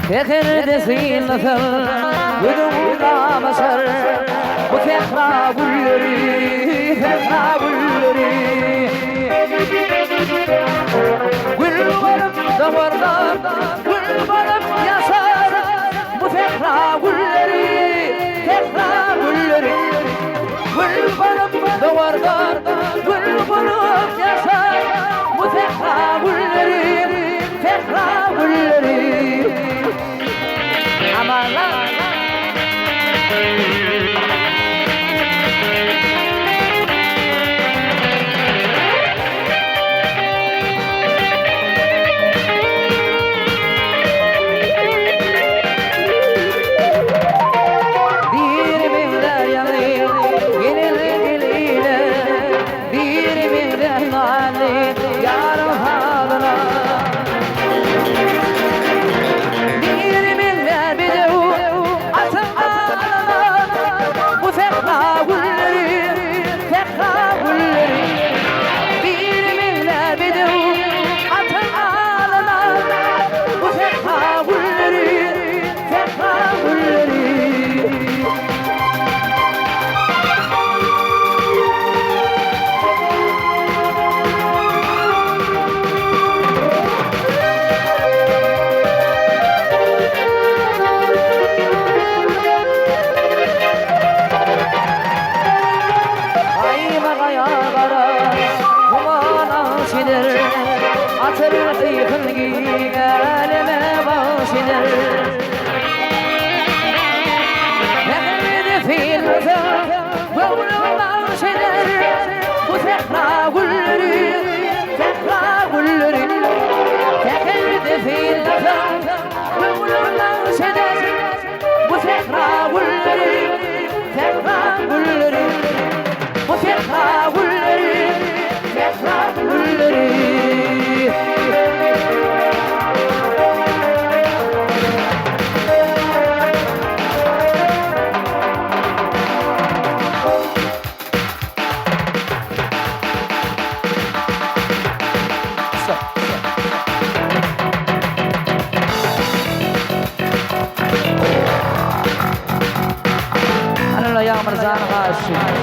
فخر زينة بدون مسر وفخر قلري فخر قلري والقلب دورنا والقلب يسار وفخر قلري فخر قلري والقلب دورنا والقلب يسار وفخر قلري فخر قلري Amallah Merzana karşı